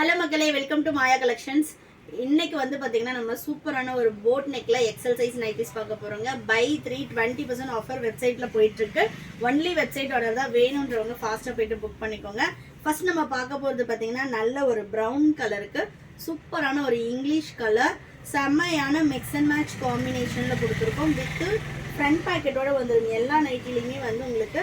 Hello மக்களே, welcome to Maya collections. இன்னைக்கு வந்து பார்த்தீங்கன்னா நம்ம சூப்பரான ஒரு போட் நெக்ல எக்ஸல் சைஸ் நைட்டிஸ் பார்க்க போறோங்க. பை 3 20% ஆஃபர் வெப்சைட்ல போயிட்டு இருக்கு. ஒன்லி வெப்சைட் ஆர்டர் தான், வேணுன்றவங்க ஃபாஸ்ட்டாக போயிட்டு புக் பண்ணிக்கோங்க. ஃபர்ஸ்ட் நம்ம பார்க்க போகிறது பார்த்தீங்கன்னா நல்ல ஒரு ப்ரௌன் கலருக்கு சூப்பரான ஒரு இங்கிலீஷ் கலர், செம்மையான மிக்ஸ் அண்ட் மேட்ச் காம்பினேஷனில் கொடுத்துருக்கோம். வித்து ஃப்ரண்ட் பேக்கெட்டோட வந்துருங்க. எல்லா நைட்டிலையுமே வந்து உங்களுக்கு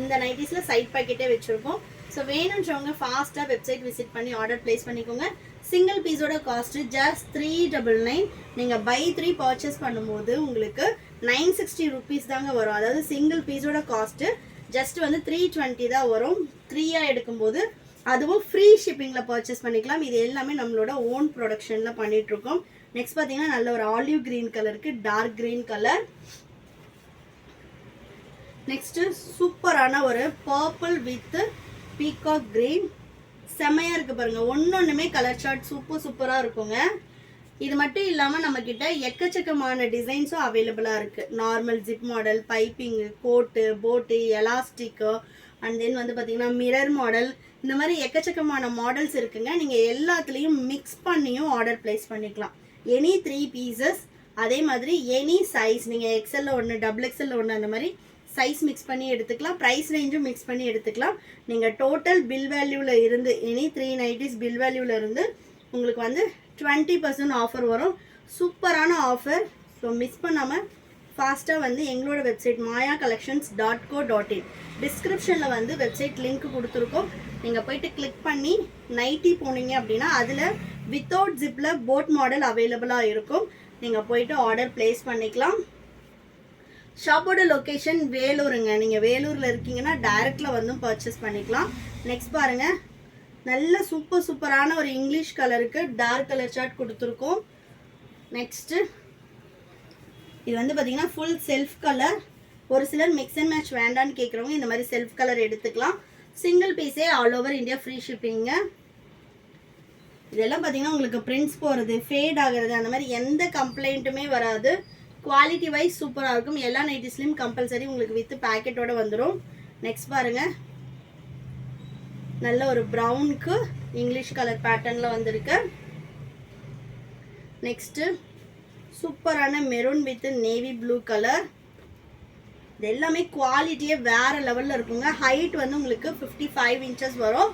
இந்த நைட்டிஸில் சைட் பேக்கெட்டே வச்சுருக்கோம். ஸோ வேணுன்றவங்க ஃபாஸ்ட்டாக வெப்சைட் விசிட் பண்ணி ஆர்டர் ப்ளேஸ் பண்ணிக்கோங்க. சிங்கிள் பீஸோட காஸ்ட்டு ஜஸ்ட் 399. நீங்கள் பை 3 பர்ச்சேஸ் பண்ணும்போது உங்களுக்கு 960 ருபீஸ் தாங்க வரும். அதாவது சிங்கிள் பீஸோட காஸ்ட்டு ஜஸ்ட் வந்து 320 தான் வரும். 3யாக எடுக்கும்போது அதுவும் ஃப்ரீ ஷிப்பிங்கில் பர்ச்சேஸ் பண்ணிக்கலாம். இது எல்லாமே நம்மளோட ஓன் ப்ரொடக்ஷனில் பண்ணிகிட்ருக்கோம். நெக்ஸ்ட் பார்த்தீங்கன்னா நல்ல ஒரு ஆலிவ் க்ரீன் கலருக்கு டார்க் க்ரீன் கலர். நெக்ஸ்ட்டு சூப்பரான ஒரு பர்பிள் வித் பீகாக் கிரீன், செம்மையாக இருக்குது பாருங்கள். ஒன்றுமே கலர் சார்ட் சூப்பராக இருக்குங்க. இது மட்டும் இல்லாமல் நம்மக்கிட்ட எக்கச்சக்கமான டிசைன்ஸும் அவைலபிளாக இருக்குது. நார்மல் ஜிப் மாடல், பைப்பிங்கு, கோட்டு, போட்டு, எலாஸ்டிக்கு, அண்ட் தென் வந்து பார்த்திங்கன்னா மிரர் மாடல், இந்த மாதிரி எக்கச்சக்கமான மாடல்ஸ் இருக்குங்க. நீங்கள் எல்லாத்துலேயும் மிக்ஸ் பண்ணியும் ஆர்டர் ப்ளேஸ் பண்ணிக்கலாம். எனி 3 பீசஸ், அதே மாதிரி எனி சைஸ், நீங்கள் எக்ஸலில் ஒன்று, டபுள் எக்ஸலில் ஒன்று, அந்த மாதிரி சைஸ் மிக்ஸ் பண்ணி எடுத்துக்கலாம். ப்ரைஸ் ரேஞ்சும் மிக்ஸ் பண்ணி எடுத்துக்கலாம். நீங்கள் டோட்டல் பில் வேல்யூவில் இருந்து எனி 3 நைட்டிஸ் பில் வேல்யூவில் இருந்து உங்களுக்கு வந்து 20% ஆஃபர் வரும். சூப்பரான ஆஃபர். ஸோ மிஸ் பண்ணாமல் ஃபாஸ்ட்டாக வந்து எங்களோட வெப்சைட் mayacollections.co.in டிஸ்கிரிப்ஷனில் வந்து வெப்சைட் லிங்க் கொடுத்துருக்கோம். நீங்கள் போயிட்டு கிளிக் பண்ணி நைட்டி போனீங்க அப்படின்னா அதில் வித்தவுட் ஜிப்பில் போட் மாடல் அவைலபிளாக இருக்கும். நீங்கள் போயிட்டு ஆர்டர் ப்ளேஸ் பண்ணிக்கலாம். ஷாப்போட லொக்கேஷன் வேலூருங்க. நீங்கள் வேலூரில் இருக்கீங்கன்னா டைரெக்டில் வந்து பர்ச்சேஸ் பண்ணிக்கலாம். நெக்ஸ்ட் பாருங்கள், நல்ல சூப்பரான ஒரு இங்கிலீஷ் கலருக்கு டார்க் கலர் சார்ட் கொடுத்துருக்கோம். நெக்ஸ்ட்டு இது வந்து பார்த்தீங்கன்னா ஃபுல் செல்ஃப் கலர். ஒரு சிலர் மிக்ஸ் அண்ட் மேட்ச் வேண்டான்னு கேட்குறவங்க இந்த மாதிரி செல்ஃப் கலர் எடுத்துக்கலாம். சிங்கிள் பீஸே ஆல் ஓவர் இந்தியா ஃப்ரீ ஷிப்பிங்க. இதெல்லாம் பார்த்தீங்கன்னா உங்களுக்கு பிரிண்ட்ஸ் போகிறது, ஃபேட் ஆகிறது, அந்த மாதிரி எந்த கம்ப்ளைண்ட்டுமே வராது. குவாலிட்டி வைஸ் சூப்பராக இருக்கும். எல்லா நைட்டிஸ்லையும் கம்பல்சரி உங்களுக்கு வித் பேக்கெட்டோட வந்துடும். நெக்ஸ்ட் பாருங்கள், நல்ல ஒரு ப்ரௌனுக்கு இங்கிலீஷ் கலர் பேட்டர்னில் வந்திருக்கு. நெக்ஸ்ட்டு சூப்பரான maroon with navy blue colour. இது எல்லாமே குவாலிட்டியே வேறு லெவலில் இருக்குங்க. ஹைட் வந்து உங்களுக்கு 55 இன்ச்சஸ் வரும்.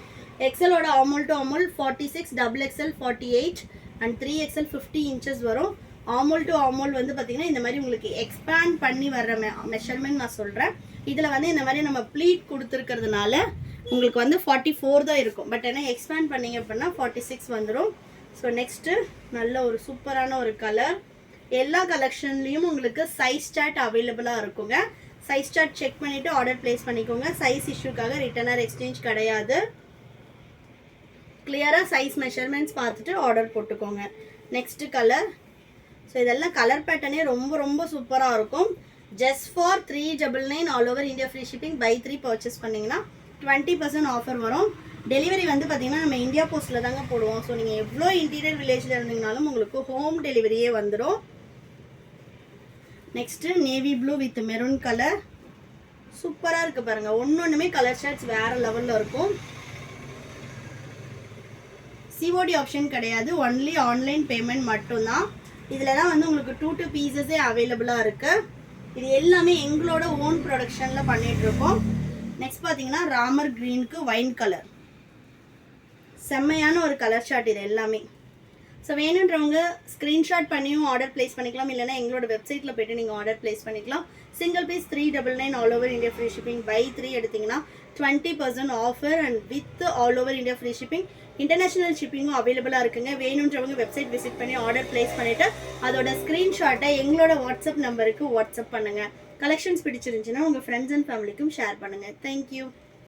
எக்ஸலோட அமௌல் டு அமௌல் 46, double XL 48 and 3XL 50 inches வரும். ஆமோல் டு ஆமோல் வந்து பார்த்தீங்கன்னா இந்த மாதிரி உங்களுக்கு எக்ஸ்பேண்ட் பண்ணி வர்ற மெஷர்மெண்ட் நான் சொல்கிறேன். இதில் வந்து இந்த மாதிரி நம்ம ப்ளீட் கொடுத்துருக்கிறதுனால உங்களுக்கு வந்து 44 தான் இருக்கும். பட் ஏன்னா எக்ஸ்பேண்ட் பண்ணிங்க அப்படின்னா 46 வந்துடும். ஸோ நெக்ஸ்ட்டு நல்ல ஒரு சூப்பரான ஒரு கலர். எல்லா கலெக்ஷன்லேயும் உங்களுக்கு சைஸ் சார்ட் அவைலபிளாக இருக்குங்க. சைஸ் சார்ட் செக் பண்ணிவிட்டு ஆர்டர் ப்ளேஸ் பண்ணிக்கோங்க. சைஸ் இஷ்யூக்காக ரிட்டர்ன் ஆர் எக்ஸ்சேஞ்ச் கிடையாது. கிளியராக சைஸ் மெஷர்மெண்ட்ஸ் பார்த்துட்டு ஆர்டர் போட்டுக்கோங்க. Next colour. ஸோ இதெல்லாம் கலர் பேட்டர்னே ரொம்ப சூப்பராக இருக்கும். Just for 399 all over India free shipping. Buy 3 purchase பண்ணிங்கன்னா 20% ஆஃபர் வரும். டெலிவரி வந்து பார்த்திங்கன்னா நம்ம இந்தியா போஸ்ட்டில் தாங்க போடுவோம். ஸோ நீங்கள் எவ்வளோ இன்டீரியர் வில்லேஜில் இருந்தீங்கனாலும் உங்களுக்கு ஹோம் டெலிவரியே வந்துடும். Next navy blue with maroon colour. சூப்பராக இருக்குது பாருங்கள். ஒன்றுமே கலர் ஷர்ட்ஸ் வேறு லெவலில் இருக்கும். சிஓடி ஆப்ஷன் கிடையாது, ஒன்லி ஆன்லைன் பேமெண்ட் மட்டும்தான். இதில் தான் வந்து உங்களுக்கு 2 பீசஸே அவைலபிளாக இருக்குது. இது எல்லாமே எங்களோட ஓன் ப்ரொடக்ஷனில் பண்ணிகிட்ருக்கோம். நெக்ஸ்ட் பார்த்தீங்கன்னா ராமர் க்ரீனுக்கு வைன் கலர், செம்மையான ஒரு கலர் ஷார்ட் இது எல்லாமே. ஸோ வேணுன்றவங்க ஸ்க்ரீன்ஷாட் பண்ணியும் ஆர்டர் ப்ளேஸ் பண்ணிக்கலாம். இல்லைனா எங்களோட வெப்சைட்டில் போய்ட்டு நீங்கள் ஆர்டர் ப்ளேஸ் பண்ணிக்கலாம். Single piece 399 all over India free shipping. Buy 3 எடுத்திங்கன்னா 20% offer and with all over India free shipping. International ஷிப்பிங்கும் அவைலபிளாக இருக்குங்க. வேணுன்றவங்க வெப்சைட் விசிட் பண்ணி ஆர்டர் ப்ளேஸ் பண்ணிவிட்டு அதோட ஸ்க்ரீன்ஷாட்டை எங்களோட வாட்ஸ்அப் நம்பருக்கு வாட்ஸ்அப் பண்ணுங்கள். கலெக்ஷன்ஸ் பிடிச்சிருந்துச்சுன்னா உங்கள் ஃப்ரெண்ட்ஸ் அண்ட் ஃபேமிலிக்கும் ஷேர் பண்ணுங்கள். தேங்க்யூ.